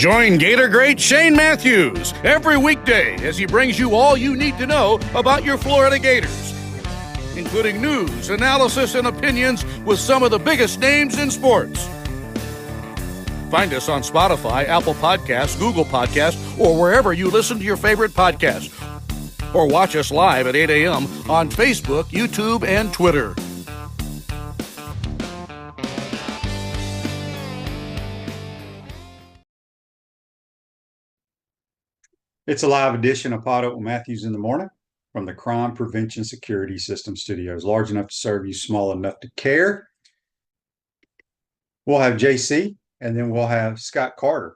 Join Gator great Shane Matthews every weekday as he brings you all you need to know about your Florida Gators, including news, analysis, and opinions with some of the biggest names in sports. Find us on Spotify, Apple Podcasts, Google Podcasts, or wherever you listen to your favorite podcast. Or watch us live at 8 a.m. on Facebook, YouTube, and Twitter. It's a live edition of PodUp with Matthews in the morning from the Crime Prevention Security System Studios. Large enough to serve you, small enough to care. We'll have JC, and then we'll have Scott Carter.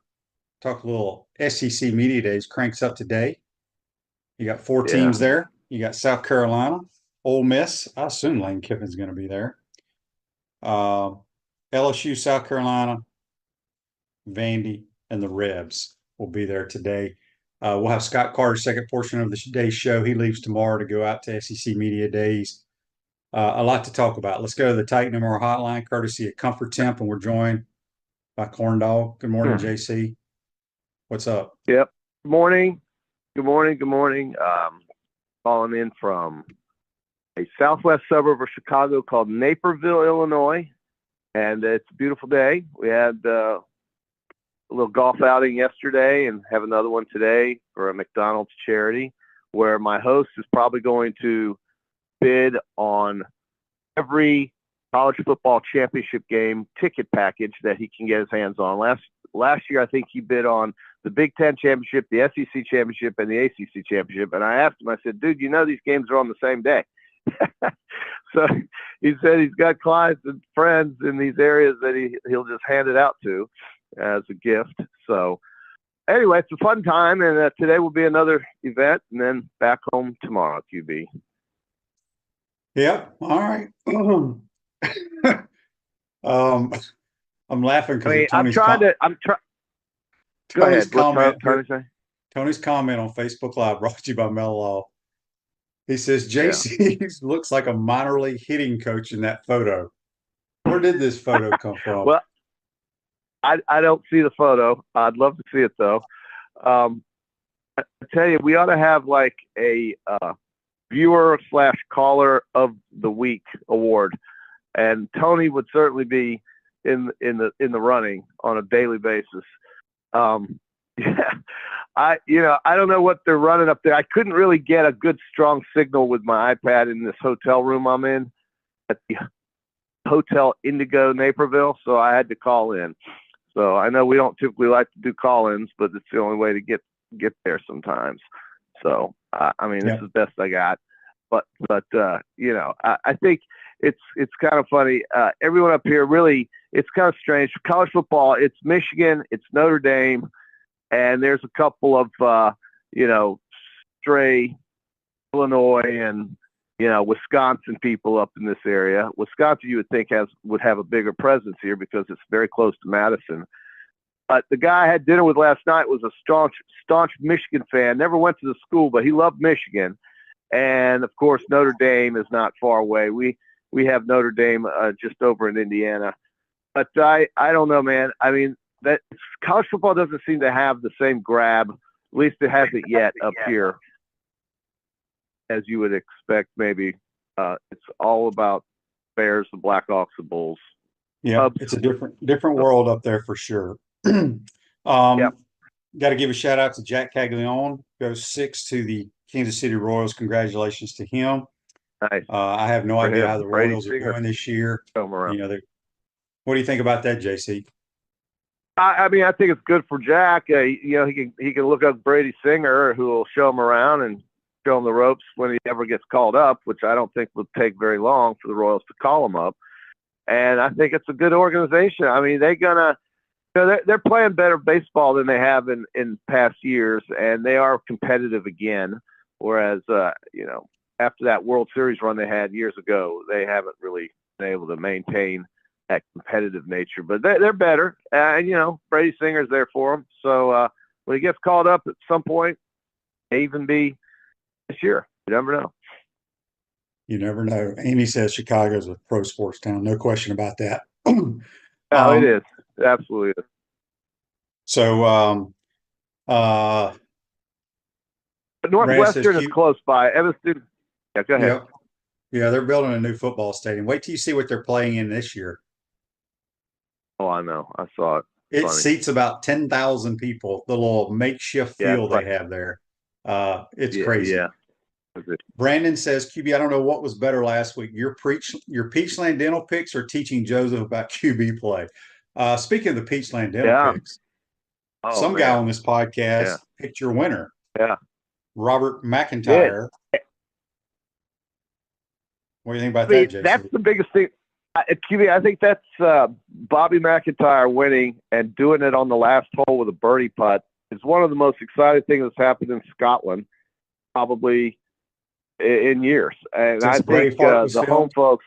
Talk a little SEC Media Days cranks up today. You got four teams there. You got South Carolina, Ole Miss. I assume Lane Kiffin's going to be there. LSU, South Carolina, Vandy, and the Rebs will be there today. We'll have Scott Carter's second portion of the day's show. He leaves tomorrow to go out to SEC Media Days. A lot to talk about. Let's go to the Titan MR hotline, courtesy of Comfort Temp, and we're joined by Corn Dog. Good morning, JC. What's up? Yep. Good morning. Good morning. Good morning. Calling in from a southwest suburb of Chicago called Naperville, Illinois, and it's a beautiful day. We had a little golf outing yesterday and have another one today for a McDonald's charity, where my host is probably going to bid on every college football championship game ticket package that he can get his hands on. Last year, I think he bid on the Big Ten championship, the SEC championship, and the ACC championship. And I asked him, I said, dude, you know these games are on the same day. So he said he's got clients and friends in these areas that he'll just hand it out to as a gift. So anyway, it's a fun time, and today will be another event, and then back home tomorrow, QB. Yeah. All right. I'm laughing because Tony's comment. Tony's comment on Facebook Live, brought to you by Mellow. He says JC looks like a minor league hitting coach in that photo. Where did this photo come from? Well, I don't see the photo. I'd love to see it though. I tell you, we ought to have like a viewer/caller of the week award, and Tony would certainly be in the running on a daily basis. I don't know what they're running up there. I couldn't really get a good strong signal with my iPad in this hotel room I'm in at the Hotel Indigo Naperville, so I had to call in. So I know we don't typically like to do call-ins, but it's the only way to get there sometimes. So this is the best I got. But I think it's kind of funny. Everyone up here really, it's kind of strange. For college football, it's Michigan, it's Notre Dame, and there's a couple of stray Illinois and Wisconsin people up in this area. Wisconsin, you would think would have a bigger presence here because it's very close to Madison. But the guy I had dinner with last night was a staunch Michigan fan. Never went to the school, but he loved Michigan. And of course, Notre Dame is not far away. We have Notre Dame just over in Indiana. But I don't know, man. I mean, that college football doesn't seem to have the same grab. At least it hasn't yet up here, as you would expect. Maybe it's all about Bears, the Blackhawks, the Bulls. Yeah, it's a different world up there for sure. Got to give a shout out to Jack Caglione. Goes 6 to the Kansas City Royals. Congratulations to him. Nice. I have no idea how the Royals are doing this year. What do you think about that, JC? I think it's good for Jack. He can look up Brady Singer, who will show him around and show him the ropes when he ever gets called up, which I don't think will take very long for the Royals to call him up. And I think it's a good organization. I mean, they're playing better baseball than they have in past years, and they are competitive again. Whereas, after that World Series run they had years ago, they haven't really been able to maintain that competitive nature. But they're better, and Brady Singer's there for them. So when he gets called up at some point, may even be this year. You never know. You never know. Amy says Chicago's a pro sports town. No question about that. It is. It absolutely is. So, But Brandon says, Northwestern is close by. Evanston. Yeah, go ahead. yep. Yeah, they're building a new football stadium. Wait till you see what they're playing in this year. Oh, I know. I saw it. It Funny. seats about 10,000 people, the little makeshift Yeah, field they have there. It's crazy. Yeah. Brandon says, QB, I don't know what was better last week, your Peachland Dental picks or teaching Joseph about QB play. Speaking of the Peachland Dental Yeah. picks, Oh, some guy on this podcast picked your winner, Yeah. Robert McIntyre. What do you think about that, Jason? That's the biggest thing. QB, I think that's Bobby McIntyre winning and doing it on the last hole with a birdie putt is one of the most exciting things that's happened in Scotland, probably in years. And I think the home folks.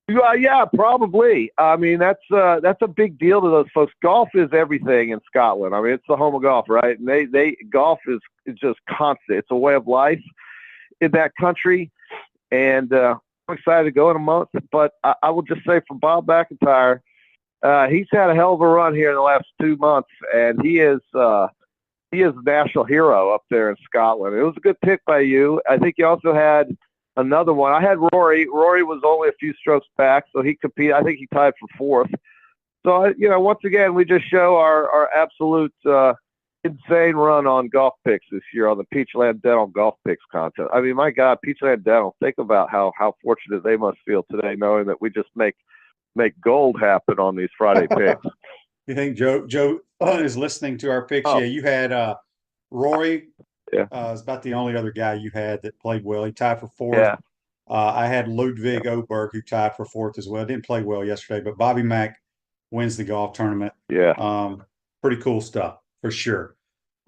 Yeah, probably. I mean, that's a big deal to those folks. Golf is everything in Scotland. I mean, it's the home of golf, right? And they golf is just constant. It's a way of life in that country. And I'm excited to go in a month. But I will just say for Bob McIntyre, he's had a hell of a run here in the last 2 months, and he is a national hero up there in Scotland. It was a good pick by you. I think you also had another one. I had Rory. Rory was only a few strokes back, so he competed. I think he tied for fourth. So, once again, we just show our absolute insane run on golf picks this year on the Peachland Dental golf picks contest. I mean, my God, Peachland Dental, think about how fortunate they must feel today knowing that we just make gold happen on these Friday picks. You think Joe is listening to our picks? Oh. Yeah, you had Rory. Yeah. It's about the only other guy you had that played well. He tied for fourth. Yeah. I had Ludwig Oberg, who tied for fourth as well. Didn't play well yesterday, but Bobby Mack wins the golf tournament. Yeah. Pretty cool stuff for sure.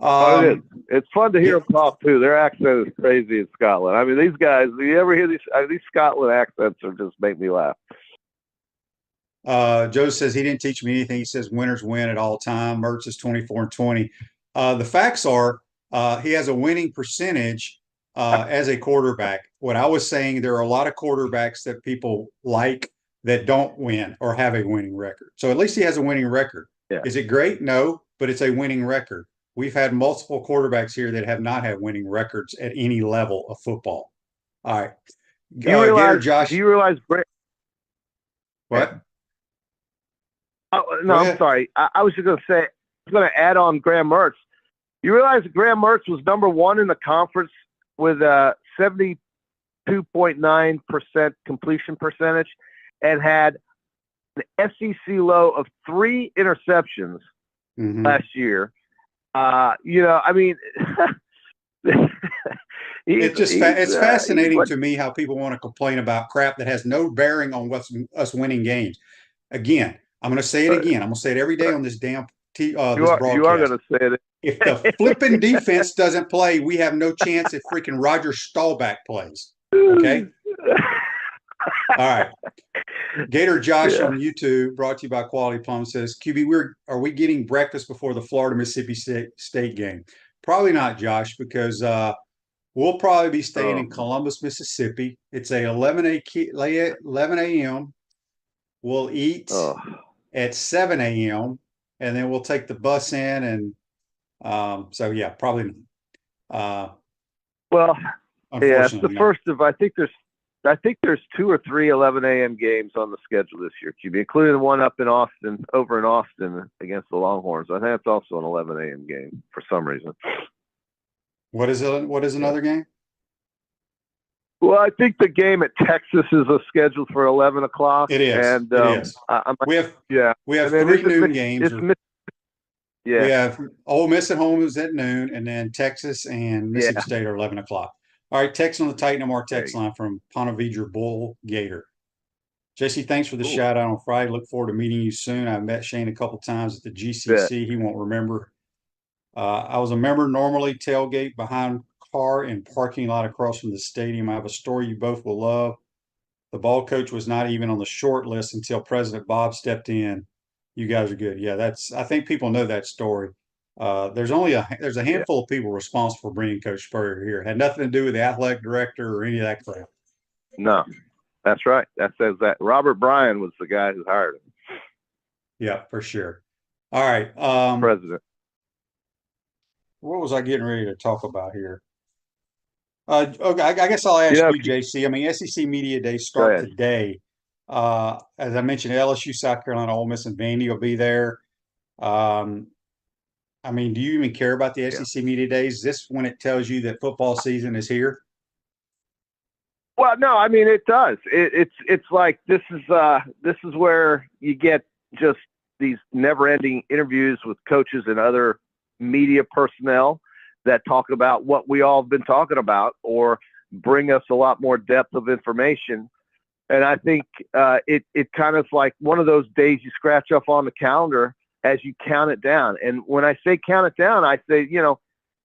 It is. It's fun to hear them talk too. Their accent is crazy in Scotland. I mean, these guys. Do you ever hear these Scotland accents? Are just make me laugh. Joe says he didn't teach me anything. He says winners win at all time. Mertz is 24-20. The facts are he has a winning percentage as a quarterback. What I was saying, there are a lot of quarterbacks that people like that don't win or have a winning record. So at least he has a winning record. Yeah. Is it great? No, but it's a winning record. We've had multiple quarterbacks here that have not had winning records at any level of football. All right. Do you realize? What? Oh, no, I'm sorry. I was just going to say, I was going to add on Graham Mertz. You realize that Graham Mertz was number one in the conference with a 72.9% completion percentage and had an SEC low of 3 interceptions last year. I mean, it's fascinating to me how people want to complain about crap that has no bearing on us winning games. Again, I'm going to say it again. I'm going to say it every day on this damn this broadcast. You are going to say it. If the flipping defense doesn't play, we have no chance if freaking Roger Staubach plays. Okay? All right. Gator Josh on YouTube, brought to you by Quality Plum, says, QB, are we getting breakfast before the Florida-Mississippi State game? Probably not, Josh, because we'll probably be staying in Columbus, Mississippi. It's a 11 a.m. We'll eat at 7 a.m., and then we'll take the bus in. And so, yeah, probably. It's the first of, I think there's 2 or 3 11 a.m. games on the schedule this year, QB, including the one over in Austin against the Longhorns. I think that's also an 11 a.m. game for some reason. What is another game? Well, I think the game at Texas is scheduled for 11 o'clock. It is. And it is. We have 3 noon games. We have Ole Miss at home is at noon, and then Texas and Mississippi State are 11 o'clock. All right, text on the Titan MR text line from Ponte Vedra Bull Gator. JC, thanks for the shout out on Friday. Look forward to meeting you soon. I've met Shane a couple times at the GCC. He won't remember. I was a member, normally tailgate behind car in parking lot across from the stadium. I have a story you both will love. The ball coach was not even on the short list until President Bob stepped in. You guys are good. Yeah, I think people know that story. There's a handful of people responsible for bringing Coach Spurrier here. It had nothing to do with the athletic director or any of that crap. No, that's right. That says that Robert Bryan was the guy who hired him. Yeah, for sure. All right. president. What was I getting ready to talk about here? Okay, I guess I'll You ask know, you, JC. I mean, SEC Media Days go start ahead. today. As I mentioned, LSU, South Carolina, Ole Miss, and Vandy will be there. Um, I mean, do you even care about the Yeah. SEC Media Days? Is this when it tells you that football season is here? Well, no, I mean it does. It's like this is where you get just these never-ending interviews with coaches and other media personnel that talk about what we all have been talking about, or bring us a lot more depth of information. And I think it kind of like one of those days you scratch off on the calendar as you count it down. And when I say count it down, I say,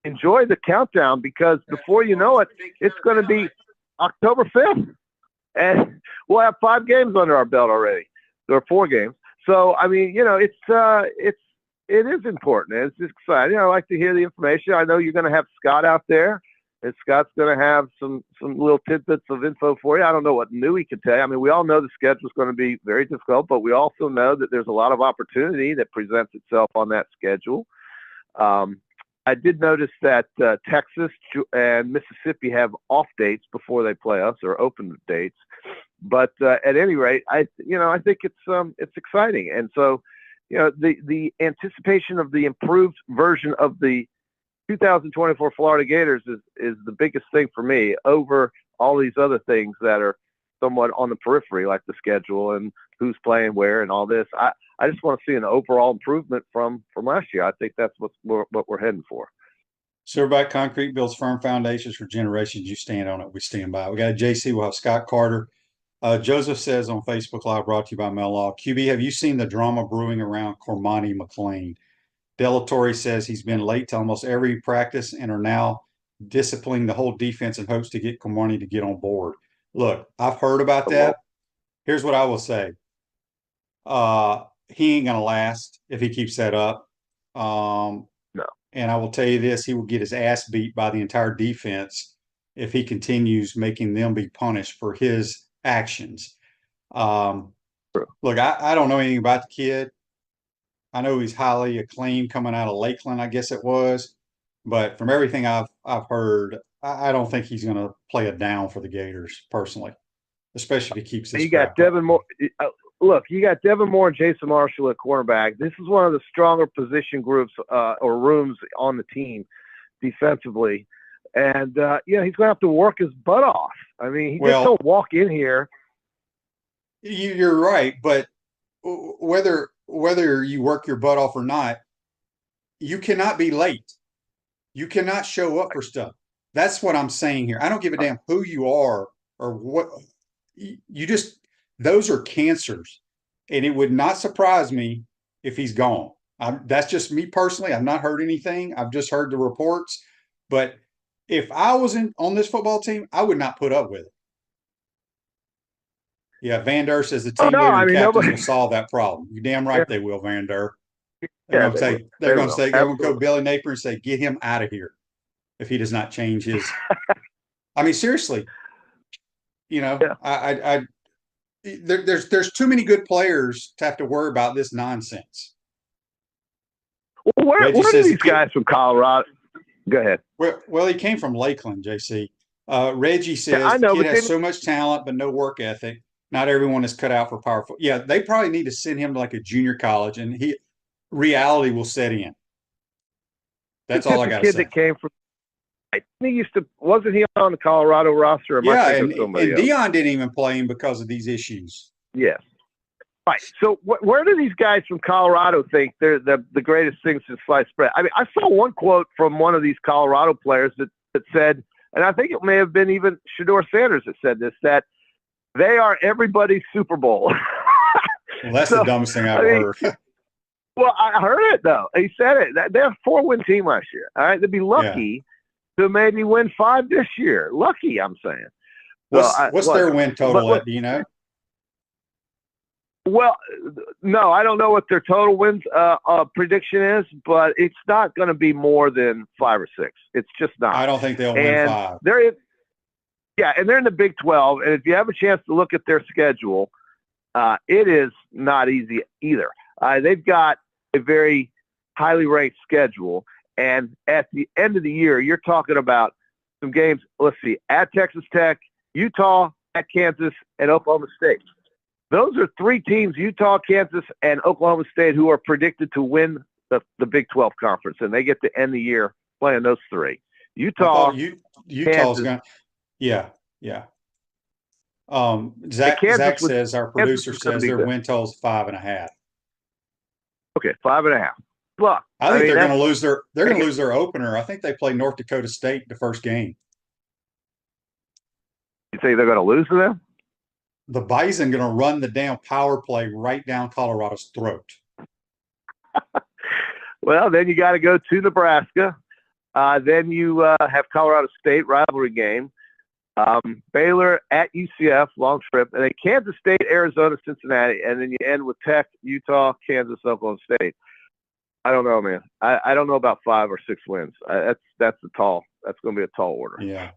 enjoy the countdown, because before you know it, it's going to be October 5th. And we'll have 5 games under our belt already. There are 4 games. So, I mean, it is important. It's exciting. I like to hear the information. I know you're going to have Scott out there, and Scott's going to have some little tidbits of info for you. I don't know what new he can tell you. I mean, we all know the schedule is going to be very difficult, but we also know that there's a lot of opportunity that presents itself on that schedule. I did notice that Texas and Mississippi have off dates before they play us, or open dates. But at any rate, I think it's exciting. And so, the anticipation of the improved version of the 2024 Florida Gators is the biggest thing for me, over all these other things that are somewhat on the periphery, like the schedule and who's playing where and all this. I just want to see an overall improvement from last year. I think that's what we're heading for. Silverback Concrete builds firm foundations for generations. You stand on it, we stand by. We got a JC. We'll have Scott Carter. Joseph says on Facebook Live, brought to you by Mellog. QB, have you seen the drama brewing around Cormani McLean? Delatorre says he's been late to almost every practice and are now disciplining the whole defense in hopes to get Cormani to get on board. Look, I've heard about that. Here's what I will say. He ain't going to last if he keeps that up. No. And I will tell you this, he will get his ass beat by the entire defense if he continues making them be punished for his actions. Look, I don't know anything about the kid. I know he's highly acclaimed coming out of Lakeland, I guess it was. But from everything I've heard, I don't think he's going to play it down for the Gators personally, especially if he keeps this. You got Devin Moore. Look, you got Devin Moore and Jason Marshall at cornerback. This is one of the stronger position groups or rooms on the team defensively. And, he's going to have to work his butt off. I mean, he just don't walk in here. You're right. But whether you work your butt off or not, you cannot be late. You cannot show up for stuff. That's what I'm saying here. I don't give a damn who you are or what. You just, those are cancers. And it would not surprise me if he's gone. That's just me personally. I've not heard anything. I've just heard the reports. But if I was on this football team, I would not put up with it. Yeah, Van Der says the team captains will solve that problem. You damn right they will, Van Der. They're going to go Billy Napier and say, get him out of here if he does not change his. I mean, seriously, there's too many good players to have to worry about this nonsense. Well, where are these guys from Colorado? Go ahead. Well, he came from Lakeland, JC. Reggie says the kid has so much talent but no work ethic. Not everyone is cut out for powerful. Yeah, they probably need to send him to like a junior college, and reality will set in. That's all I got to say. Kid that came from, wasn't he on the Colorado roster? Yeah, and Dion didn't even play him because of these issues. Yes. Right. So where do these guys from Colorado think they're the greatest thing since sliced bread? I mean, I saw one quote from one of these Colorado players that said, and I think it may have been even Shedeur Sanders that said this, that they are everybody's Super Bowl. Well, that's the dumbest thing I've heard. Well, I heard it, though. He said it. They're a 4-win team last year. All right? They'd be lucky to maybe win 5 this year. Lucky, I'm saying. What's their win total at, do you know? Well, no, I don't know what their total wins prediction is, but it's not going to be more than 5 or 6. It's just not. I don't think they'll win 5. And they're in the Big 12. And if you have a chance to look at their schedule, it is not easy either. They've got a very highly ranked schedule. And at the end of the year, you're talking about some games. Let's see, at Texas Tech, Utah, at Kansas, and Oklahoma State. Those are three teams, Utah, Kansas, and Oklahoma State, who are predicted to win the Big 12 conference, and they get to end the year playing those three. Utah's going. Yeah. Zach says, our producer says their win total is 5.5. Okay, 5.5. Look, I think they're going to lose their opener. I think they play North Dakota State the first game. You say they're going to lose to them? The Bison going to run the damn power play right down Colorado's throat. Well, then you got to go to Nebraska. Then you have Colorado State rivalry game. Baylor at UCF, long trip. And then Kansas State, Arizona, Cincinnati. And then you end with Tech, Utah, Kansas, Oklahoma State. I don't know, man. I don't know about 5 or 6 wins. That's going to be a tall order. Yeah.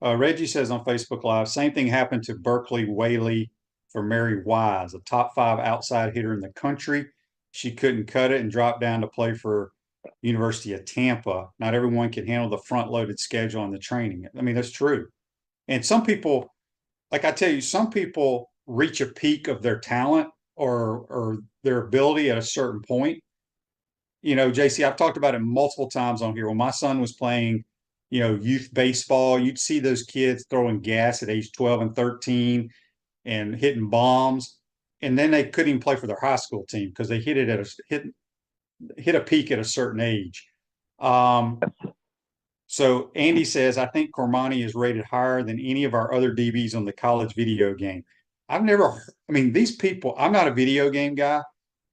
Reggie says on Facebook Live, same thing happened to Berkeley Whaley for Mary Wise, a top 5 outside hitter in the country. She couldn't cut it and dropped down to play for University of Tampa. Not everyone can handle the front-loaded schedule and the training. I mean, that's true. And some people, like I tell you, some people reach a peak of their talent or their ability at a certain point. You know, JC, I've talked about it multiple times on here. When my son was playing, you know, youth baseball, you'd see those kids throwing gas at age 12 and 13 and hitting bombs. And then they couldn't even play for their high school team because they hit a peak at a certain age. So Andy says, I think Cormani is rated higher than any of our other DBs on the college video game. These people, I'm not a video game guy,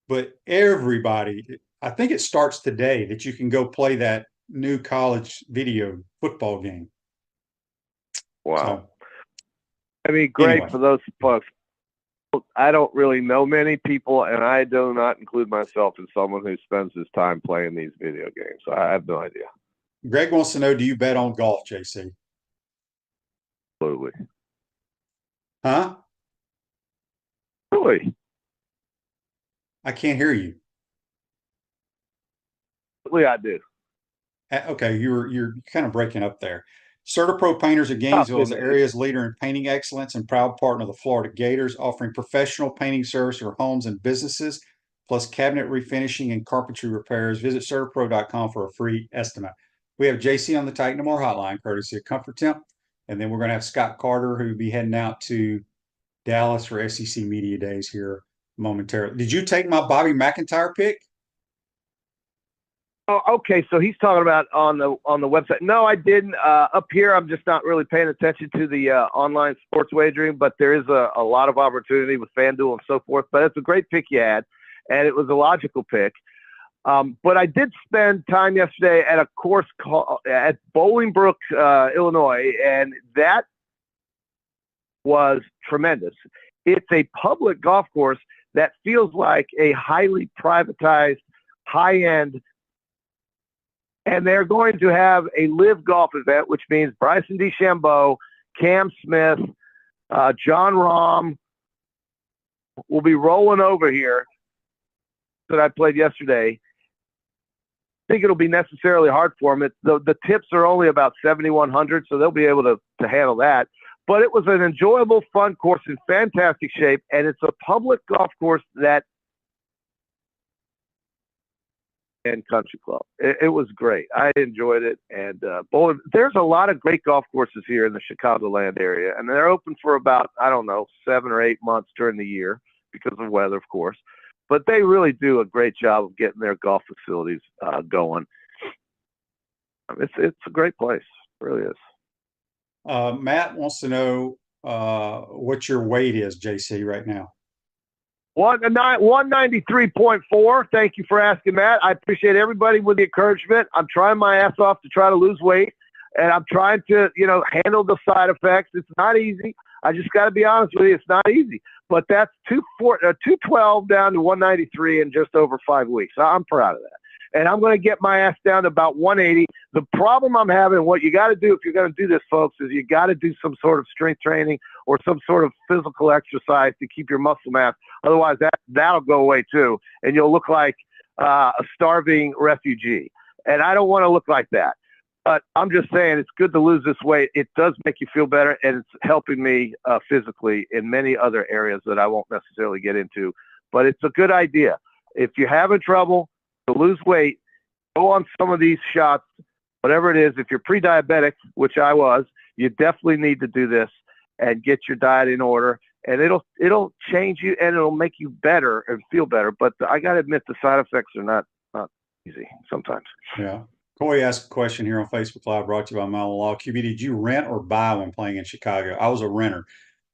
but everybody, I think it starts today that you can go play that new college video football game. Wow. So, great anyway. For those folks. I don't really know many people, and I do not include myself in someone who spends his time playing these video games. So I have no idea. Greg wants to know, do you bet on golf, JC? Absolutely. Huh? Really? I can't hear you. Absolutely, I do. Okay, you're kind of breaking up there. CertaPro Painters of Gainesville is the area's leader in painting excellence and proud partner of the Florida Gators, offering professional painting service for homes and businesses, plus cabinet refinishing and carpentry repairs. Visit CertaPro.com for a free estimate. We have JC on the Titan No More hotline, courtesy of Comfort Temp, and then we're going to have Scott Carter, who will be heading out to Dallas for SEC Media Days here momentarily. Did you take my Bobby McIntyre pick? Oh, okay. So he's talking about on the website. No, I didn't. Up here, I'm just not really paying attention to the online sports wagering, but there is a lot of opportunity with FanDuel and so forth. But it's a great pick you had, and it was a logical pick. But I did spend time yesterday at a course at Bolingbrook, Illinois, and that was tremendous. It's a public golf course that feels like a highly privatized, high-end. And they're going to have a live golf event, which means Bryson DeChambeau, Cam Smith, John Rahm will be rolling over here that I played yesterday. I think it'll be necessarily hard for them. The tips are only about 7,100, so they'll be able to handle that. But it was an enjoyable, fun course in fantastic shape, and it's a public golf course that and country club. It was great. I enjoyed it. And there's a lot of great golf courses here in the Chicagoland area, and they're open for about, 7 or 8 months during the year because of weather, of course. But they really do a great job of getting their golf facilities going. It's a great place. It really is. Matt wants to know what your weight is, JC, right now. 193.4. Thank you for asking, Matt. I appreciate everybody with the encouragement. I'm trying my ass off to try to lose weight, and I'm trying to, handle the side effects. It's not easy. I just got to be honest with you. It's not easy. But that's 212 down to 193 in just over 5 weeks. I'm proud of that. And I'm going to get my ass down to about 180. The problem I'm having, what you got to do if you're going to do this, folks, is you got to do some sort of strength training or some sort of physical exercise to keep your muscle mass. Otherwise, that'll go away too, and you'll look like a starving refugee. And I don't want to look like that. But I'm just saying it's good to lose this weight. It does make you feel better, and it's helping me physically in many other areas that I won't necessarily get into. But it's a good idea. If you're having trouble to lose weight, go on some of these shots, whatever it is. If you're pre-diabetic, which I was, you definitely need to do this and get your diet in order. And it'll change you, and it'll make you better and feel better. But I got to admit, the side effects are not easy sometimes. Yeah. Corey asked a question here on Facebook Live, brought to you by Mile Law. QB, did you rent or buy when playing in Chicago? I was a renter.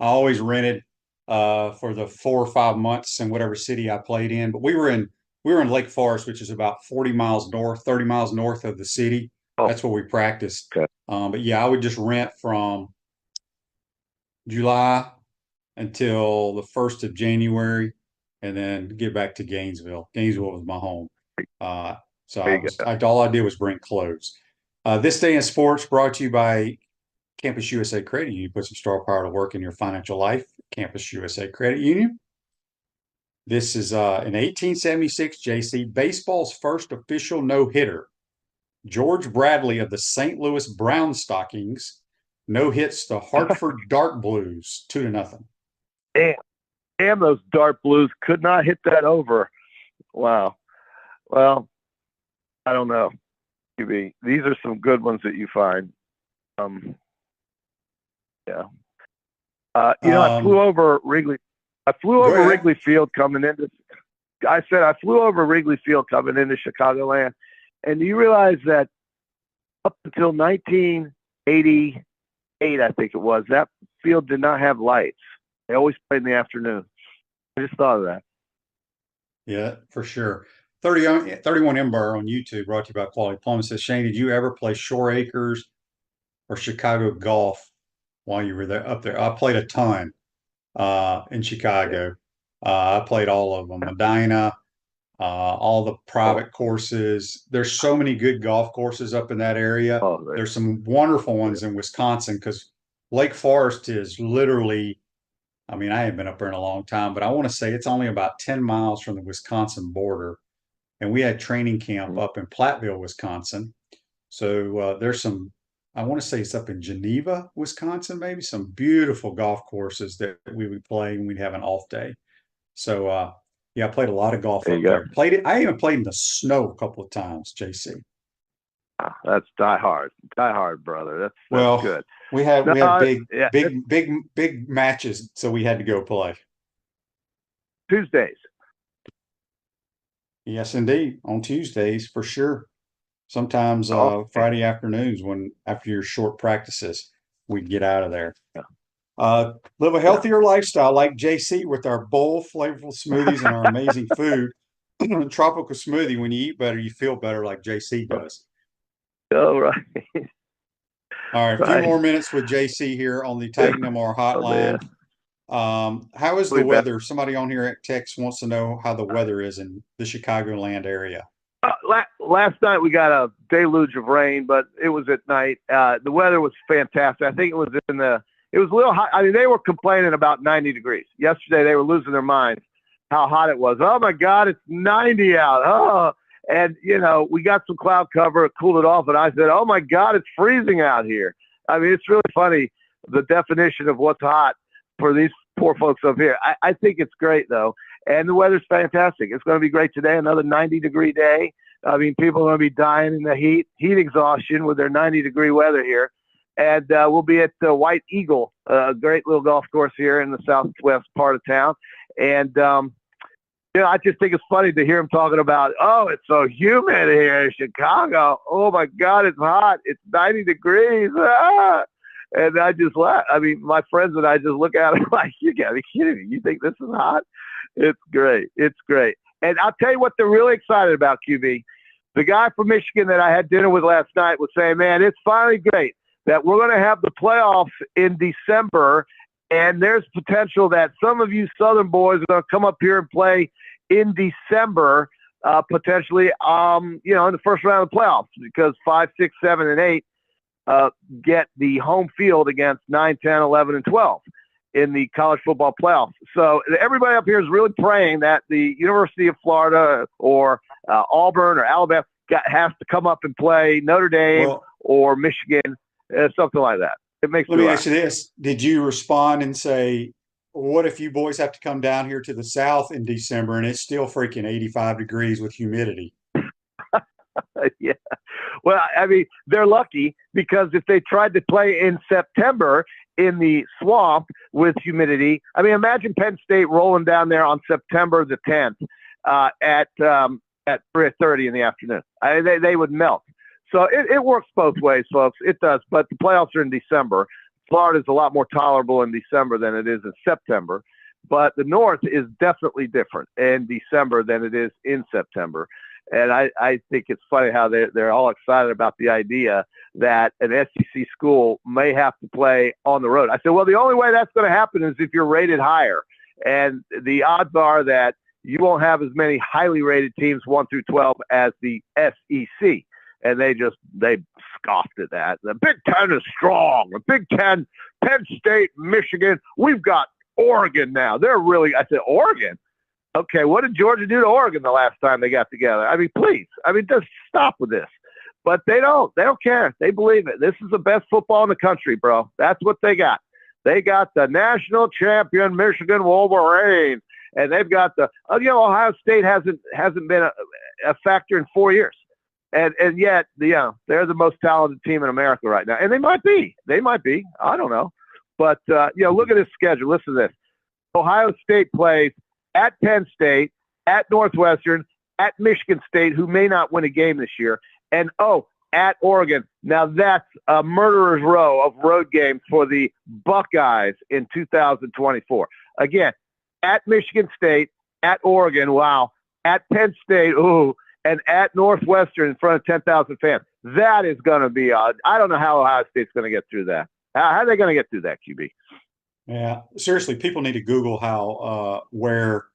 I always rented for the 4 or 5 months in whatever city I played in. But we were in Lake Forest, which is about 40 miles north, 30 miles north of the city. Oh. That's where we practiced. Okay. But yeah, I would just rent from July until the 1st of January, and then get back to Gainesville. Gainesville was my home. So all I did was bring clothes. This Day in Sports brought to you by Campus USA Credit Union. You put some star power to work in your financial life. Campus USA Credit Union. This is in 1876, JC, baseball's first official no-hitter. George Bradley of the St. Louis Brown Stockings no-hits the Hartford Dark Blues 2-0. Damn, those Dark Blues could not hit that over. Wow. Well, I don't know. These are some good ones that you find. Yeah. I flew over Wrigley. Wrigley Field coming into. I flew over Wrigley Field coming into Chicagoland, and you realize that up until 1988, I think it was, that field did not have lights. They always played in the afternoon. I just thought of that. Yeah, for sure. 31 Ember on YouTube, brought to you by Quality Plumbing, says, Shane, did you ever play Shore Acres or Chicago golf while you were up there? I played a ton in Chicago. I played all of them. Medina, all the private courses. There's so many good golf courses up in that area. There's some wonderful ones in Wisconsin, because Lake Forest is literally, I haven't been up there in a long time, but I want to say it's only about 10 miles from the Wisconsin border. And we had training camp up in Platteville, Wisconsin. So there's some, I want to say it's up in Geneva, Wisconsin, maybe, some beautiful golf courses that we would play when we'd have an off day. So, I played a lot of golf up there. I even played in the snow a couple of times, JC. That's die hard, brother. That's good. We had big matches, so we had to go play. Tuesdays. Yes, indeed. On Tuesdays, for sure. Sometimes Friday afternoons, after your short practices, we'd get out of there. Yeah. Live a healthier lifestyle like JC with our bold, flavorful smoothies and our amazing food. Tropical smoothie, when you eat better, you feel better like JC does. Oh, right. All right, a few more minutes with JC here on the Titan MR hotline. How is the weather? Somebody on here at text wants to know how the weather is in the Chicagoland area. Last night we got a deluge of rain, but it was at night. The weather was fantastic. I think it was it was a little hot. They were complaining about 90 degrees. Yesterday they were losing their minds how hot it was. Oh my God, it's 90 out. Oh, and we got some cloud cover, it cooled it off, and I said, oh my God, it's freezing out here. It's really funny, the definition of what's hot for these poor folks up here. I think it's great though. And the weather's fantastic. It's going to be great today, another 90-degree day. People are going to be dying in the heat exhaustion with their 90-degree weather here. And we'll be at the White Eagle, a great little golf course here in the southwest part of town. And, I just think it's funny to hear him talking about, oh, it's so humid here in Chicago. Oh, my God, it's hot. It's 90 degrees. Ah! And I just laugh. My friends and I just look at him like, you got to be kidding me. You think this is hot? It's great. It's great. And I'll tell you what they're really excited about, QB. The guy from Michigan that I had dinner with last night was saying, man, it's finally great that we're going to have the playoffs in December, and there's potential that some of you Southern boys are going to come up here and play in December, potentially, in the first round of the playoffs, because 5, 6, 7, and 8 get the home field against 9, 10, 11, and 12. in the college football playoffs. So everybody up here is really praying that the University of Florida or Auburn or Alabama has to come up and play Notre Dame or Michigan, something like that. It makes Let me ask you this. Did you respond and say, what if you boys have to come down here to the South in December and it's still freaking 85 degrees with humidity? Yeah. Well, I mean, they're lucky because if they tried to play in September in the swamp with humidity, I mean, imagine Penn State rolling down there on September the 10th at 3:30 in the afternoon. They would melt. So it works both ways, folks. It does. But the playoffs are in December. Florida is a lot more tolerable in December than it is in September. But the North is definitely different in December than it is in September. And I think it's funny how they're all excited about the idea that an SEC school may have to play on the road. I said, well, the only way that's going to happen is if you're rated higher. And the odds are that you won't have as many highly rated teams 1 through 12 as the SEC. And they scoffed at that. The Big Ten is strong. The Big Ten, Penn State, Michigan. We've got Oregon now. I said, Oregon? Okay, what did Georgia do to Oregon the last time they got together? I mean, please. I mean, just stop with this. But they don't care. They believe it. This is the best football in the country, bro. That's what they got. They got the national champion Michigan Wolverines. And they've got Ohio State hasn't been a factor in 4 years. And yet, they're the most talented team in America right now. And they might be. I don't know. But, look at this schedule. Listen to this. Ohio State plays at Penn State, at Northwestern, at Michigan State, who may not win a game this year, and, at Oregon. Now, that's a murderer's row of road games for the Buckeyes in 2024. Again, at Michigan State, at Oregon, wow, at Penn State, ooh, and at Northwestern in front of 10,000 fans. That is going to be I don't know how Ohio State's going to get through that. How are they going to get through that, QB? Yeah, seriously, people need to Google where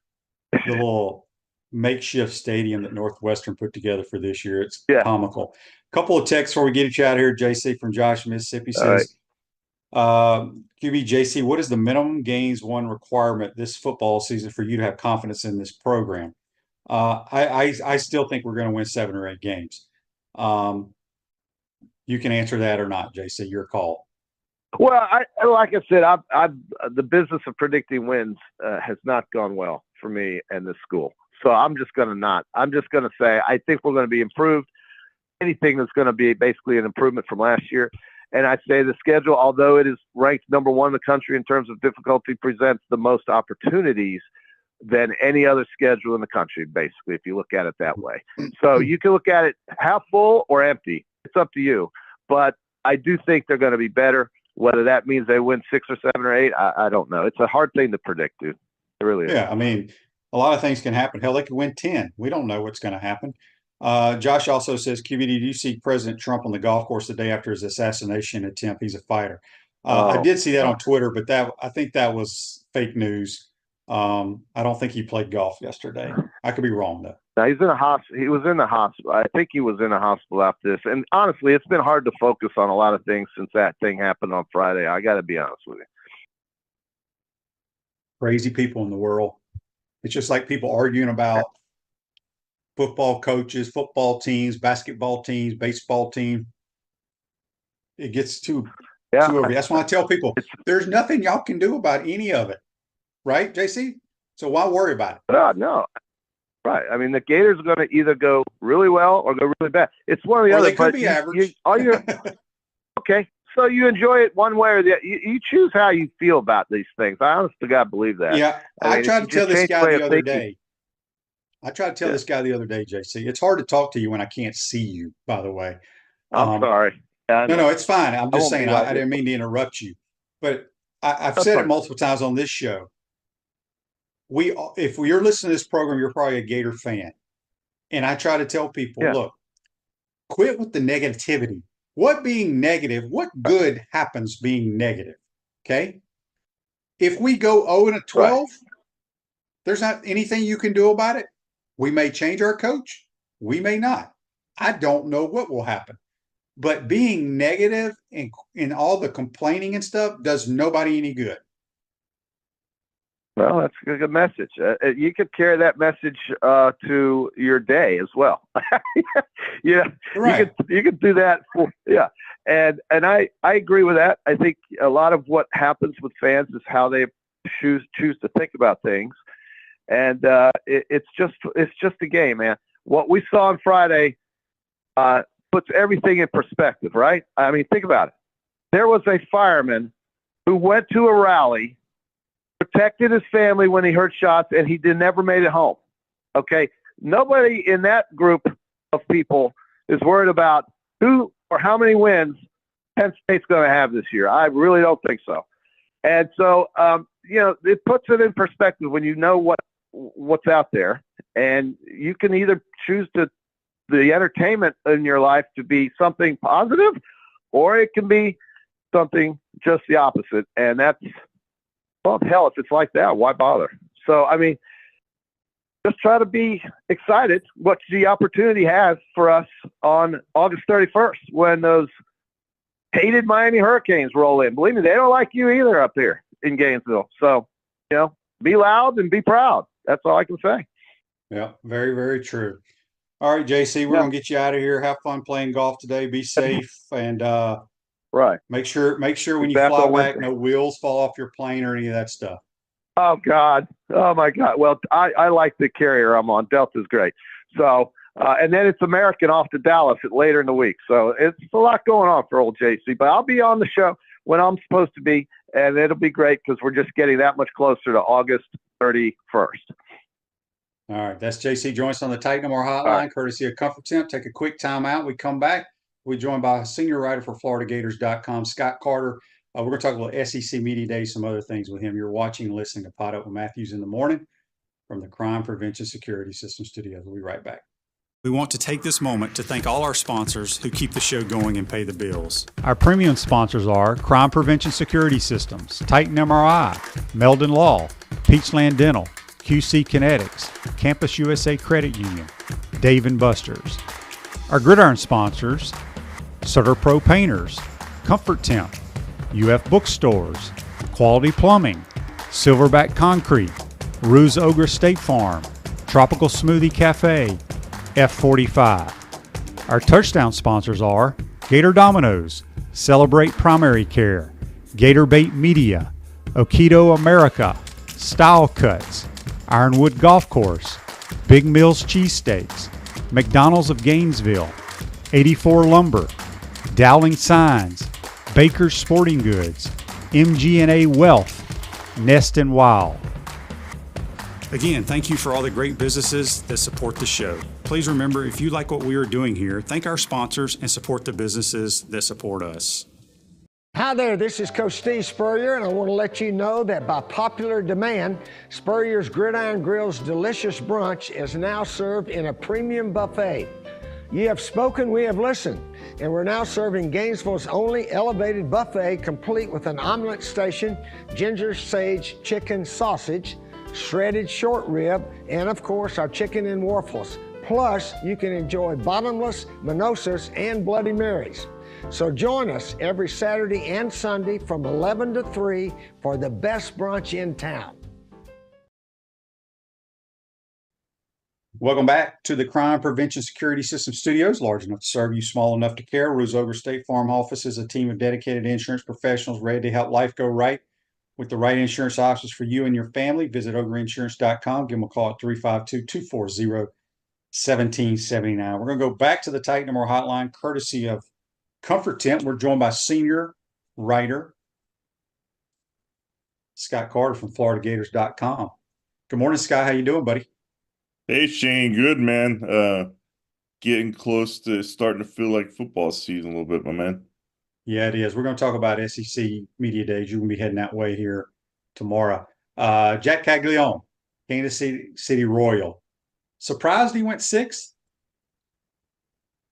the little makeshift stadium that Northwestern put together for this year. It's comical. A couple of texts before we get you out here. JC from Josh, Mississippi says, QB JC, what is the minimum gains one requirement this football season for you to have confidence in this program? I still think we're going to win 7 or 8 games. You can answer that or not, JC. Your call. Well, like I said, the business of predicting wins has not gone well for me and the school. So I'm just going to say I think we're going to be improved. Anything that's going to be basically an improvement from last year. And I say the schedule, although it is ranked number 1 in the country in terms of difficulty, presents the most opportunities than any other schedule in the country, basically, if you look at it that way. So you can look at it half full or empty. It's up to you. But I do think they're going to be better. Whether that means they win 6 or 7 or 8, I don't know. It's a hard thing to predict, dude. It really is. Yeah, I mean, a lot of things can happen. Hell, they could win 10. We don't know what's going to happen. Josh also says, QB, did you see President Trump on the golf course the day after his assassination attempt? He's a fighter. I did see that on Twitter, but I think that was fake news. I don't think he played golf yesterday. I could be wrong, though. Now, he's in a hospital. He was in the hospital. I think he was in a hospital after this. And honestly, it's been hard to focus on a lot of things since that thing happened on Friday. I got to be honest with you. Crazy people in the world. It's just like people arguing about football coaches, football teams, basketball teams, baseball team. It gets too over. That's why I tell people there's nothing y'all can do about any of it. Right, JC? So why worry about it? No. Right. I mean, the Gators are going to either go really well or go really bad. It's one or the other. They could be average. Okay. So you enjoy it one way or the other. You choose how you feel about these things. I honest to God believe that. Yeah. I tried to tell this guy the other day. JC. It's hard to talk to you when I can't see you, by the way. I'm sorry. No, it's fine. I'm just saying I didn't mean to interrupt you. But I've said it multiple times on this show. If you're listening to this program, you're probably a Gator fan. And I try to tell people, look, quit with the negativity. What good happens being negative? Okay. If we go 0-12, there's not anything you can do about it. We may change our coach. We may not. I don't know what will happen. But being negative and all the complaining and stuff does nobody any good. Well, that's a good message. You could carry that message to your day as well. Yeah, Right. you could do that. Yeah, and I agree with that. I think a lot of what happens with fans is how they choose to think about things, and it's just a game, man. What we saw on Friday puts everything in perspective, right? I mean, think about it. There was a fireman who went to a rally, protected his family when he heard shots, and he never made it home. Okay, nobody in that group of people is worried about who or how many wins Penn State's going to have this year. I really don't think so. And so, it puts it in perspective when you know what's out there, and you can either choose the entertainment in your life to be something positive, or it can be something just the opposite. And that's, well, hell, if it's like that, why bother? So, I mean, just try to be excited what the opportunity has for us on August 31st when those hated Miami Hurricanes roll in. Believe me, they don't like you either up here in Gainesville. So, be loud and be proud. That's all I can say. Yeah, very, very true. All right, JC, we're gonna get you out of here. Have fun playing golf today. Be safe, and right. Make sure when you fly back, no wheels fall off your plane or any of that stuff. Oh God! Oh my God! Well, I like the carrier I'm on. Delta's great. So, and then it's American off to Dallas later in the week. So it's a lot going on for old JC. But I'll be on the show when I'm supposed to be, and it'll be great because we're just getting that much closer to August 31st. All right, that's JC joins on the Titan More Hotline, courtesy of Comfort Temp. Take a quick time out. We come back. We're joined by a senior writer for FloridaGators.com, Scott Carter. We're going to talk a little SEC Media Day, some other things with him. You're watching and listening to PodUp with Matthews in the morning from the Crime Prevention Security System Studios. We'll be right back. We want to take this moment to thank all our sponsors who keep the show going and pay the bills. Our premium sponsors are Crime Prevention Security Systems, Titan MRI, Meldon Law, Peachland Dental, QC Kinetics, Campus USA Credit Union, Dave & Buster's. Our Gridiron sponsors, Sutter Pro Painters, Comfort Temp, UF Bookstores, Quality Plumbing, Silverback Concrete, Ruse Ogre State Farm, Tropical Smoothie Cafe, F45. Our touchdown sponsors are Gator Dominoes, Celebrate Primary Care, Gator Bait Media, Okido America, Style Cuts, Ironwood Golf Course, Big Mills Cheesesteaks, McDonald's of Gainesville, 84 Lumber, Dowling Signs, Baker's Sporting Goods, MG&A Wealth, Nest and Wild. Again, thank you for all the great businesses that support the show. Please remember, if you like what we are doing here, thank our sponsors and support the businesses that support us. Hi there, this is Coach Steve Spurrier, and I want to let you know that by popular demand, Spurrier's Gridiron Grill's delicious brunch is now served in a premium buffet. You have spoken, we have listened, and we're now serving Gainesville's only elevated buffet, complete with an omelet station, ginger sage chicken sausage, shredded short rib, and of course our chicken and waffles. Plus, you can enjoy bottomless mimosas and Bloody Marys. So join us every Saturday and Sunday from 11 to 3 for the best brunch in town. Welcome back to the Crime Prevention Security System Studios, large enough to serve you, small enough to care. Ruse Ogre State Farm Office is a team of dedicated insurance professionals ready to help life go right with the right insurance options for you and your family. Visit ogreinsurance.com. Give them a call at 352-240-1779. We're going to go back to the Titan More Hotline, courtesy of Comfort Tent. We're joined by senior writer Scott Carter from FloridaGators.com. Good morning, Scott. How you doing, buddy? Hey, Shane. Good, man. Getting close to starting to feel like football season a little bit, my man. Yeah, it is. We're going to talk about SEC Media Days. You're going to be heading that way here tomorrow. Jack Caglione, Kansas City Royal. Surprised he went sixth?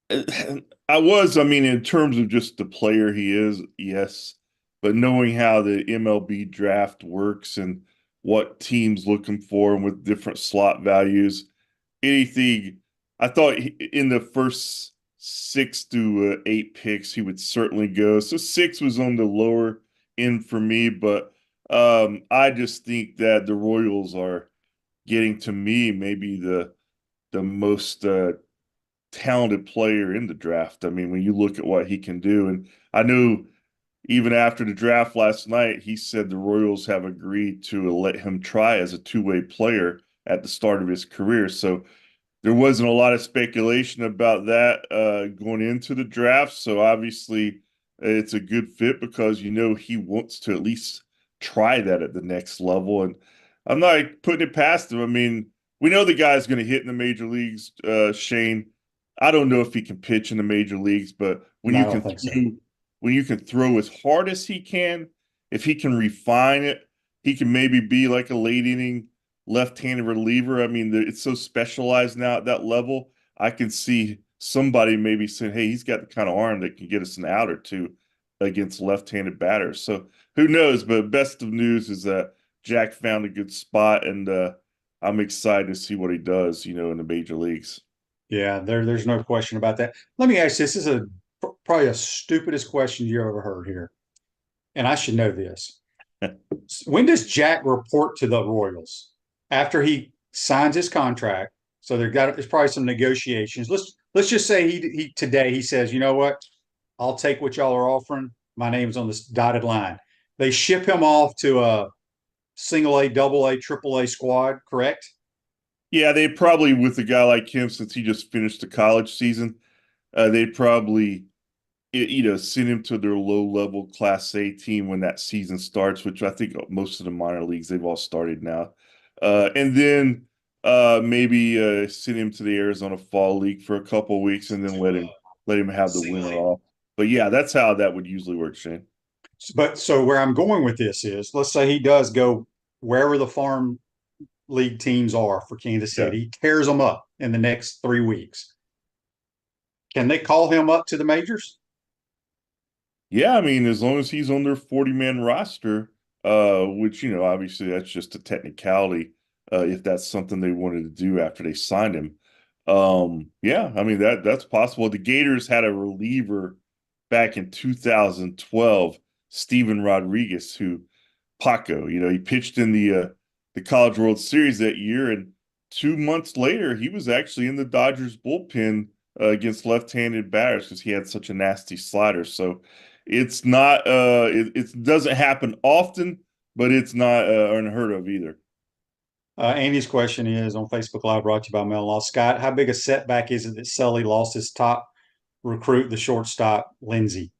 I was. I mean, in terms of just the player he is, yes. But knowing how the MLB draft works and what teams looking for and with different slot values, anything, I thought in the first 6 to 8 picks, he would certainly go. So 6 was on the lower end for me, but I just think that the Royals are getting, to me, maybe the most talented player in the draft. I mean, when you look at what he can do, and I know even after the draft last night, he said the Royals have agreed to let him try as a two-way player at the start of his career. So there wasn't a lot of speculation about that going into the draft. So obviously, it's a good fit because he wants to at least try that at the next level. And I'm not putting it past him. I mean, we know the guy's going to hit in the major leagues, Shane. I don't know if he can pitch in the major leagues, but No, I don't think so. when you can throw as hard as he can, if he can refine it, he can maybe be like a late inning left-handed reliever. I mean, it's so specialized now at that level. I can see somebody maybe saying, "Hey, he's got the kind of arm that can get us an out or two against left-handed batters." So who knows? But best of news is that Jack found a good spot, and I'm excited to see what he does, in the major leagues. Yeah, there's no question about that. Let me ask you, this is probably the stupidest question you ever heard here, and I should know this. When does Jack report to the Royals? After he signs his contract? So there's probably some negotiations. Let's just say he today he says, you know what, I'll take what y'all are offering. My name's on this dotted line. They ship him off to a single A, double A, triple A squad, correct? Yeah, they probably, with a guy like him, since he just finished the college season, they'd probably, send him to their low-level Class A team when that season starts, which I think most of the minor leagues, they've all started now. And then maybe send him to the Arizona Fall League for a couple of weeks and then let him have the winter off. But yeah, that's how that would usually work, Shane. But so where I'm going with this is, let's say he does go wherever the farm league teams are for Kansas City, he tears them up in the next 3 weeks. Can they call him up to the majors? Yeah, I mean, as long as he's on their 40-man roster, which, obviously that's just a technicality, if that's something they wanted to do after they signed him. Yeah, I mean, that's possible. The Gators had a reliever back in 2012, Steven Rodriguez, who Paco, he pitched in the College World Series that year, and 2 months later, he was actually in the Dodgers bullpen against left-handed batters because he had such a nasty slider. So it's not it doesn't happen often, but it's not unheard of either. Andy's question is on Facebook Live, brought to you by Mel Law. Scott, how big a setback is it that Sully lost his top recruit, the shortstop, Lindsey?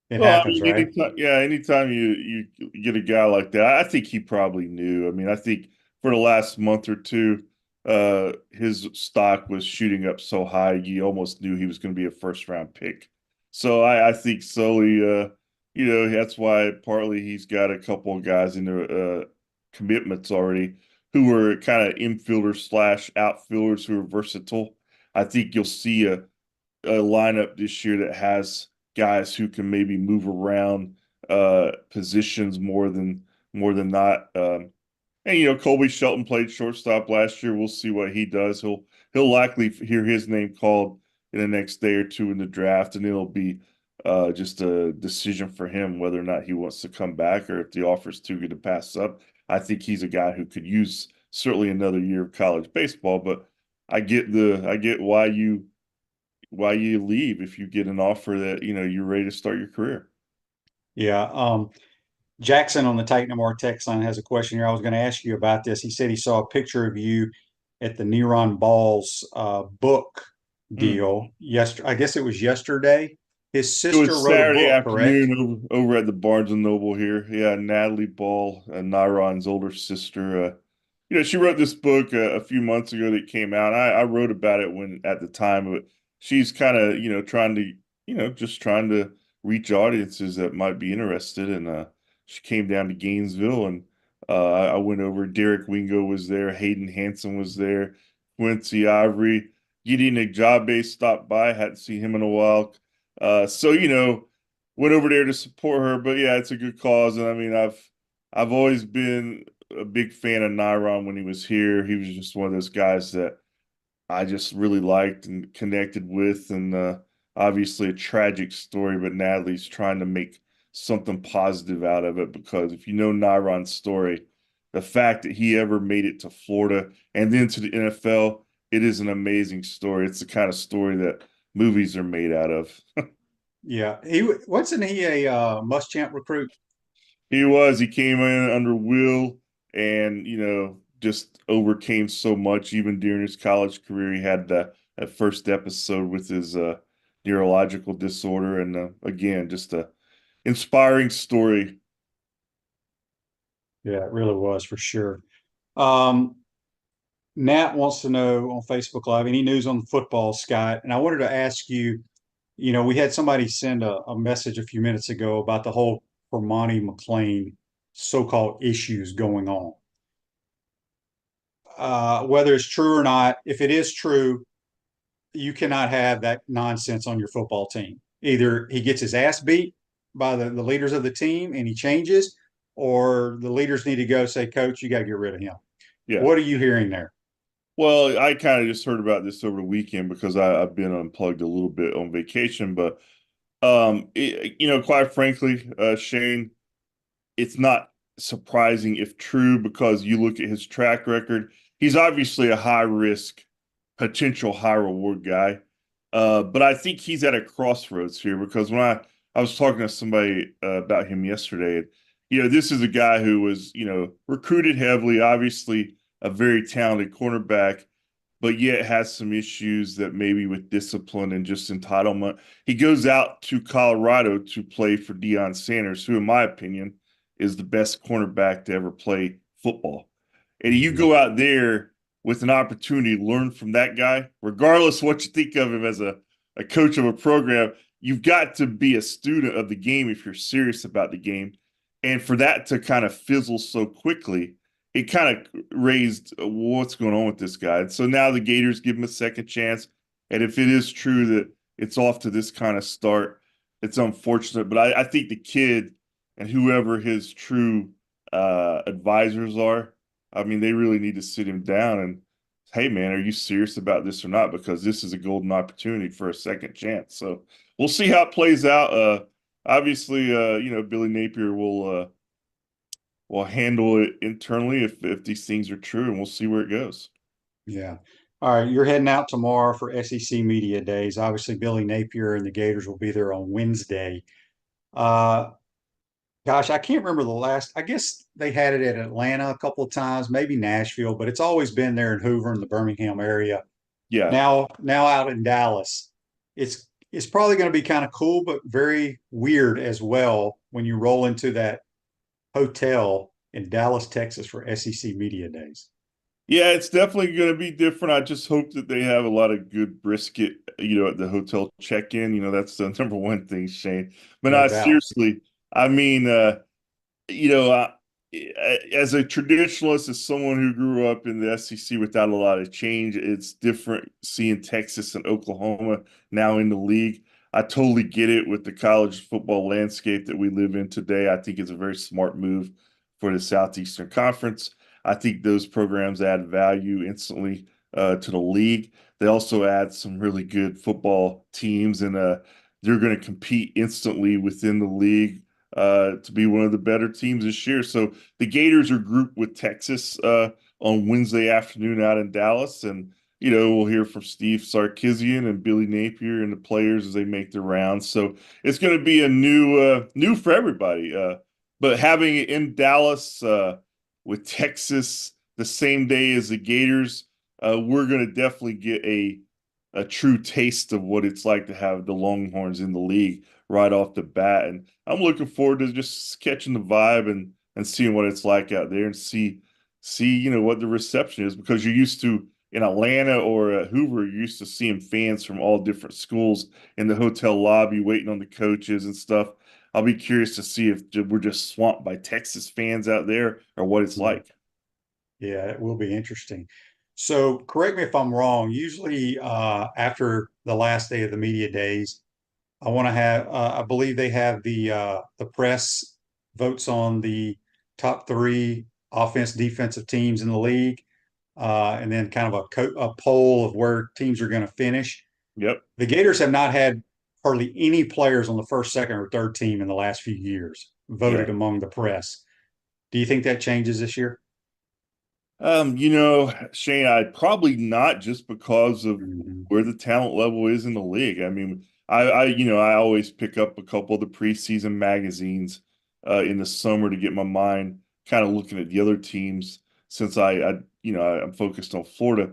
It Well, I happens, mean, right? anytime you get a guy like that, I think he probably knew. I mean, I think for the last month or two, his stock was shooting up so high, you almost knew he was going to be a first-round pick. So I think Sully, that's why partly he's got a couple of guys in the commitments already who were kind of infielders slash outfielders who are versatile. I think you'll see a lineup this year that has guys who can maybe move around positions more than not. And Colby Shelton played shortstop last year. We'll see what he does. He'll likely hear his name called in the next day or two in the draft, and it'll be just a decision for him whether or not he wants to come back or if the offer's too good to pass up. I think he's a guy who could use certainly another year of college baseball, but I get why you leave if you get an offer that you're ready to start your career. Yeah. Jackson on the Titan MR text line has a question here. I was going to ask you about this. He said he saw a picture of you at the Neron Balls book deal yesterday. I guess it was yesterday. His sister It was wrote Saturday a book, correct? afternoon over at the Barnes and Noble here. Yeah, Natalie Ball, Nyron's older sister. She wrote this book a few months ago that came out. I wrote about it at the time, but she's kind of trying to just trying to reach audiences that might be interested. And she came down to Gainesville, and I went over. Derek Wingo was there. Hayden Hansen was there. Quincy Ivory, Gideon Nagjabe stopped by. Hadn't seen him in a while. So went over there to support her. But yeah, it's a good cause, and I mean, I've always been a big fan of Nyron when he was here. He was just one of those guys that I just really liked and connected with, and obviously a tragic story. But Natalie's trying to make something positive out of it, because if you know Nyron's story, the fact that he ever made it to Florida and then to the NFL, it is an amazing story. It's the kind of story that movies are made out of. Yeah, wasn't he a Muschamp recruit? He was. He came in under Will and, just overcame so much. Even during his college career, he had that first episode with his neurological disorder. And again, just a inspiring story. Yeah, it really was for sure. Um, Nat wants to know on Facebook Live any news on the football, Scott. And I wanted to ask you, we had somebody send a message a few minutes ago about the whole Hermione McLean so-called issues going on. Whether it's true or not, if it is true, you cannot have that nonsense on your football team. Either he gets his ass beat by the leaders of the team and he changes, or the leaders need to go say, Coach, you got to get rid of him. Yeah. What are you hearing there? Well, I kind of just heard about this over the weekend because I've been unplugged a little bit on vacation, but quite frankly, Shane, it's not surprising if true, because you look at his track record. He's obviously a high risk, potential high reward guy. But I think he's at a crossroads here, because when I was talking to somebody about him yesterday, this is a guy who was, recruited heavily, obviously a very talented cornerback, but yet has some issues that maybe with discipline and just entitlement. He goes out to Colorado to play for Deion Sanders, who, in my opinion, is the best cornerback to ever play football. And you go out there with an opportunity to learn from that guy, regardless of what you think of him as a coach of a program. You've got to be a student of the game if you're serious about the game. And for that to kind of fizzle so quickly, it kind of raised what's going on with this guy. And so now the Gators give him a second chance. And if it is true that it's off to this kind of start, it's unfortunate. But I think the kid and whoever his true advisors are, I mean, they really need to sit him down and, hey, man, are you serious about this or not? Because this is a golden opportunity for a second chance. So we'll see how it plays out. Obviously, Billy Napier will handle it internally if these things are true, and we'll see where it goes. Yeah. All right. You're heading out tomorrow for SEC Media Days. Obviously, Billy Napier and the Gators will be there on Wednesday. Gosh, I can't remember the last. I guess they had it at Atlanta a couple of times, maybe Nashville, but it's always been there in Hoover and the Birmingham area. Yeah. Now out in Dallas. It's probably going to be kind of cool, but very weird as well when you roll into that hotel in Dallas, Texas for SEC Media Days. Yeah, it's definitely going to be different. I just hope that they have a lot of good brisket, at the hotel check-in. That's the number one thing, Shane. But No doubt. seriously, I mean, as a traditionalist, as someone who grew up in the SEC without a lot of change, it's different seeing Texas and Oklahoma now in the league. I totally get it with the college football landscape that we live in today. I think it's a very smart move for the Southeastern Conference. I think those programs add value instantly to the league. They also add some really good football teams, and they're going to compete instantly within the league to be one of the better teams this year. So the Gators are grouped with Texas on Wednesday afternoon out in Dallas, and we'll hear from Steve Sarkisian and Billy Napier and the players as they make their rounds. So it's going to be a new for everybody. But having it in Dallas with Texas the same day as the Gators, we're going to definitely get a true taste of what it's like to have the Longhorns in the league right off the bat. And I'm looking forward to just catching the vibe and seeing what it's like out there and see what the reception is, because you're used to in Atlanta or at Hoover, you're used to seeing fans from all different schools in the hotel lobby waiting on the coaches and stuff. I'll be curious to see if we're just swamped by Texas fans out there or what it's like. Yeah, it will be interesting. So correct me if I'm wrong. Usually after the last day of the media days, I believe they have the press votes on the top three offense defensive teams in the league, and then kind of a poll of where teams are going to finish. Yep. The Gators have not had hardly any players on the first, second, or third team in the last few years voted Yeah. among the press. Do you think that changes this year? Shane, I'd probably not, just because of Mhm. where the talent level is in the league. I mean, I always pick up a couple of the preseason magazines in the summer to get my mind kind of looking at the other teams, since I'm focused on Florida,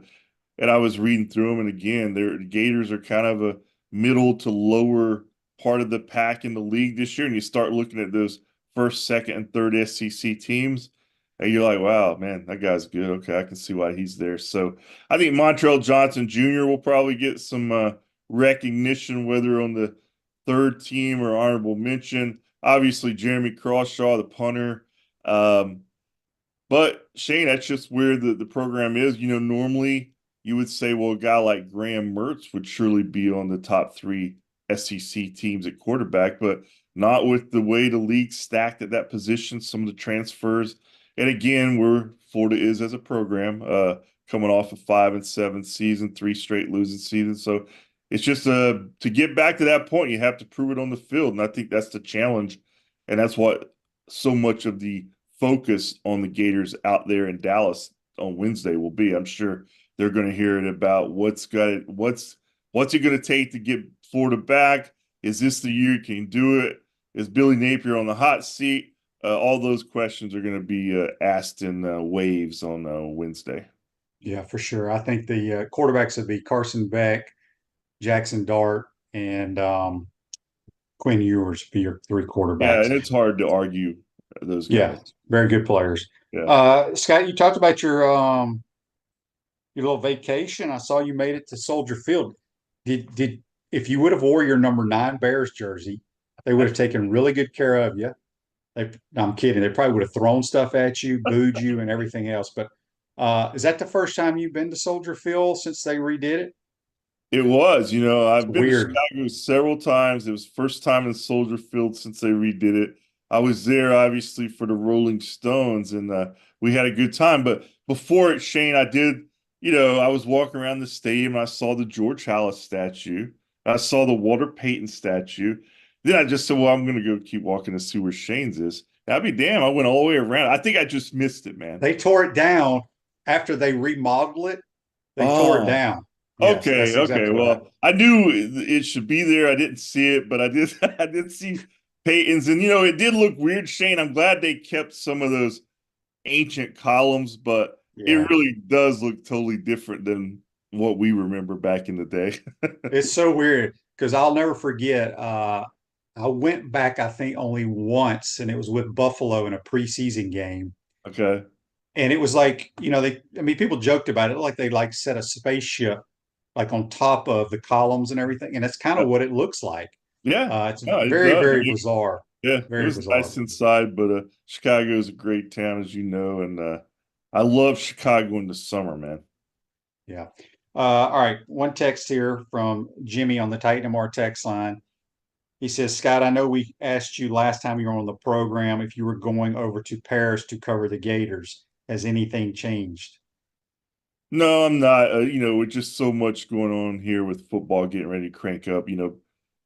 and I was reading through them, and again, the Gators are kind of a middle to lower part of the pack in the league this year, and you start looking at those first, second, and third SEC teams. And you're like, wow, man, that guy's good. Okay, I can see why he's there. So I think Montrell Johnson Jr. will probably get some recognition, whether on the third team or honorable mention. Obviously, Jeremy Crawshaw, the punter. Um, but Shane, that's just where the program is. Normally you would say, well, a guy like Graham Mertz would surely be on the top three SEC teams at quarterback, but not with the way the league's stacked at that position, some of the transfers. And again, where Florida is as a program, coming off a 5-7 season, 3 straight losing seasons. So it's just to get back to that point, you have to prove it on the field. And I think that's the challenge. And that's what so much of the focus on the Gators out there in Dallas on Wednesday will be. I'm sure they're going to hear it about what's it going to take to get Florida back. Is this the year you can do it? Is Billy Napier on the hot seat? All those questions are going to be asked in waves on Wednesday. Yeah, for sure. I think the quarterbacks would be Carson Beck, Jackson Dart, and Quinn Ewers be your 3 Yeah, quarterbacks. and it's hard to argue those Yeah, guys. very good players. Yeah. Scott, you talked about your little vacation. I saw you made it to Soldier Field. Did if you would have wore your number 9 Bears jersey, they would have taken really good care of you. I'm kidding. They probably would have thrown stuff at you, booed you, and everything else. But is that the first time you've been to Soldier Field since they redid it? It was, It's I've been to weird. Chicago several times. It was first time in Soldier Field since they redid it. I was there obviously for the Rolling Stones, and we had a good time. But before it, Shane, I was walking around the stadium and I saw the George Halas statue. I saw the Walter Payton statue. Then I just said, well, I'm going to go keep walking to see where Shane's is. I'd be damn, I went all the way around. I think I just missed it, man. They tore it down after they remodeled it. They tore it Oh. down. Yes, Okay, that's okay. exactly what Well, happened. I knew it should be there. I didn't see it, but I did I did see Peyton's, and it did look weird, Shane. I'm glad they kept some of those ancient columns, but it Yeah. really does look totally different than what we remember back in the day. It's so weird because I'll never forget. I went back, I think, only once, and it was with Buffalo in a preseason game. Okay. And it was like, people joked about it, like they like set a spaceship like on top of the columns and everything. And that's kind of what it looks like. Yeah. It's No, it very, does. very bizarre. Yeah, it Very was bizarre. nice inside, but Chicago is a great town, as you know, and I love Chicago in the summer, man. Yeah. All right. One text here from Jimmy on the Titan MR text line. He says, Scott, I know we asked you last time you were on the program if you were going over to Paris to cover the Gators. Has anything changed? No, I'm not. With just so much going on here with football getting ready to crank up,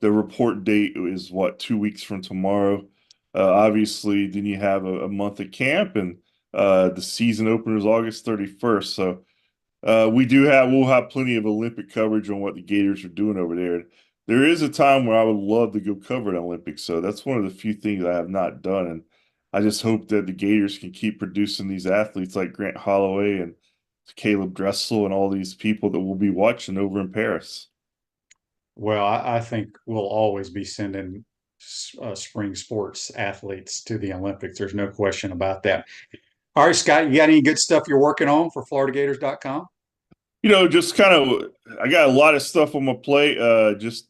the report date is what, 2 weeks from tomorrow. Obviously, then you have a month of camp, and the season opener is August 31st. So we'll have plenty of Olympic coverage on what the Gators are doing over there. There is a time where I would love to go cover an Olympics, so that's one of the few things I have not done, and I just hope that the Gators can keep producing these athletes like Grant Holloway and Caleb Dressel and all these people that we'll be watching over in Paris. Well, I think we'll always be sending spring sports athletes to the Olympics. There's no question about that. All right, Scott, you got any good stuff you're working on for FloridaGators.com? Just kind of, I got a lot of stuff on my plate. Just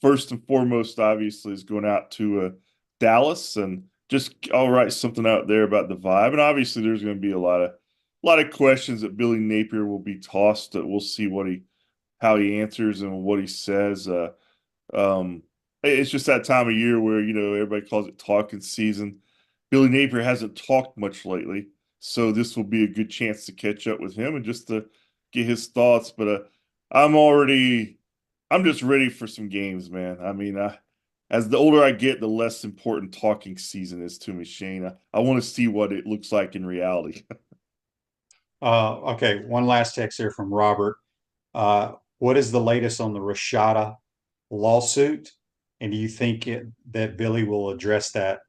first and foremost, obviously, is going out to Dallas, and just I'll write something out there about the vibe. And obviously, there's going to be a lot of questions that Billy Napier will be tossed. That we'll see how he answers and what he says. It's just that time of year where everybody calls it talking season. Billy Napier hasn't talked much lately, so this will be a good chance to catch up with him and just to get his thoughts. But I'm already I'm just ready for some games, man. I mean, as the older I get, the less important talking season is to me, Shane. I want to see what it looks like in reality. Okay, one last text here from Robert. What is the latest on the Rashada lawsuit? And do you think that Billy will address that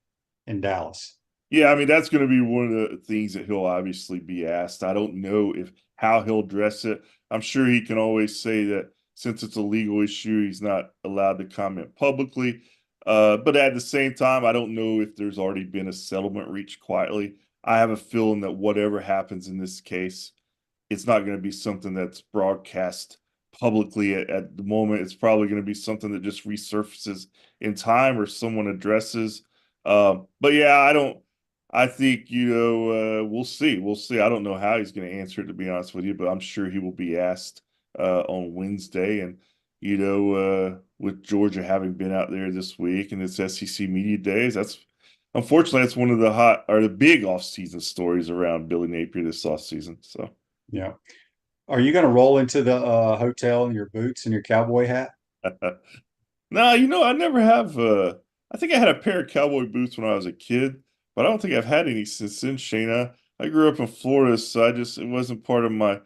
in Dallas? Yeah, I mean that's going to be one of the things that he'll obviously be asked. I don't know if how he'll address it. I'm sure he can always say that since it's a legal issue, he's not allowed to comment publicly. But at the same time, I don't know if there's already been a settlement reached quietly. I have a feeling that whatever happens in this case, it's not going to be something that's broadcast publicly at the moment. It's probably going to be something that just resurfaces in time or someone addresses. But yeah, I don't. I think we'll see. We'll see. I don't know how he's going to answer it, to be honest with you, but I'm sure he will be asked on Wednesday. And with Georgia having been out there this week and it's SEC media days, unfortunately that's one of the big off-season stories around Billy Napier this off-season. So Yeah. Are you going to roll into the hotel in your boots and your cowboy hat? no, I never have. I think I had a pair of cowboy boots when I was a kid, but I don't think I've had any since then, Shayna. I grew up in Florida, so it wasn't part of my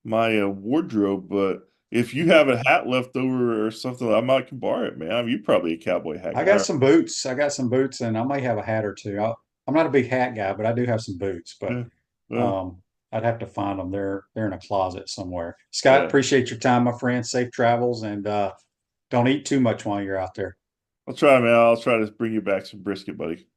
wardrobe. But if you have a hat left over or something, I might can borrow it, man. I mean, you're probably a cowboy hat I guy. got some boots. I got some boots, and I may have a hat or two. I'm not a big hat guy, but I do have some boots. But Yeah. Well, I'd have to find them. They're in a closet somewhere. Scott, yeah. appreciate your time, my friend. Safe travels, and don't eat too much while you're out there. I'll try, man. I'll try to bring you back some brisket, buddy.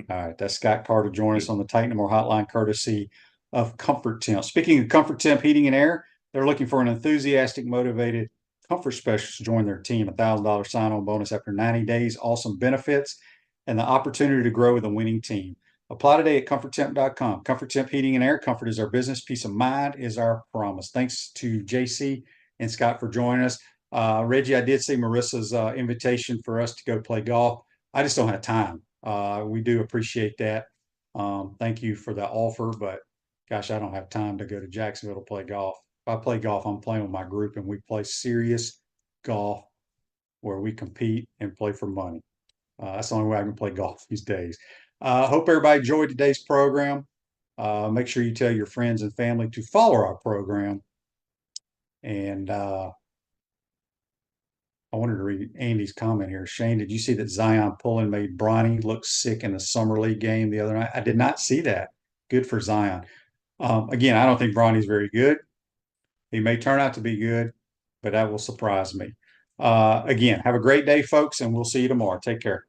All right, that's Scott Carter joining us on the Titan More Hotline, courtesy of Comfort Temp. Speaking of Comfort Temp Heating and Air, they're looking for an enthusiastic, motivated comfort specialist to join their team. $1,000 sign-on bonus after 90 days, awesome benefits, and the opportunity to grow with a winning team. Apply today at comforttemp.com. Comfort Temp Heating and Air. Comfort is our business. Peace of mind is our promise. Thanks to JC and Scott for joining us. Reggie, I did see Marissa's invitation for us to go play golf. I just don't have time. We do appreciate that. Thank you for the offer, but gosh, I don't have time to go to Jacksonville to play golf. If I play golf, I'm playing with my group and we play serious golf where we compete and play for money. That's the only way I can play golf these days. Hope everybody enjoyed today's program. Make sure you tell your friends and family to follow our program. And I wanted to read Andy's comment here. Shane, did you see that Zion Pullen made Bronny look sick in the Summer League game the other night? I did not see that. Good for Zion. Again, I don't think Bronny's very good. He may turn out to be good, but that will surprise me. Again, have a great day, folks, and we'll see you tomorrow. Take care.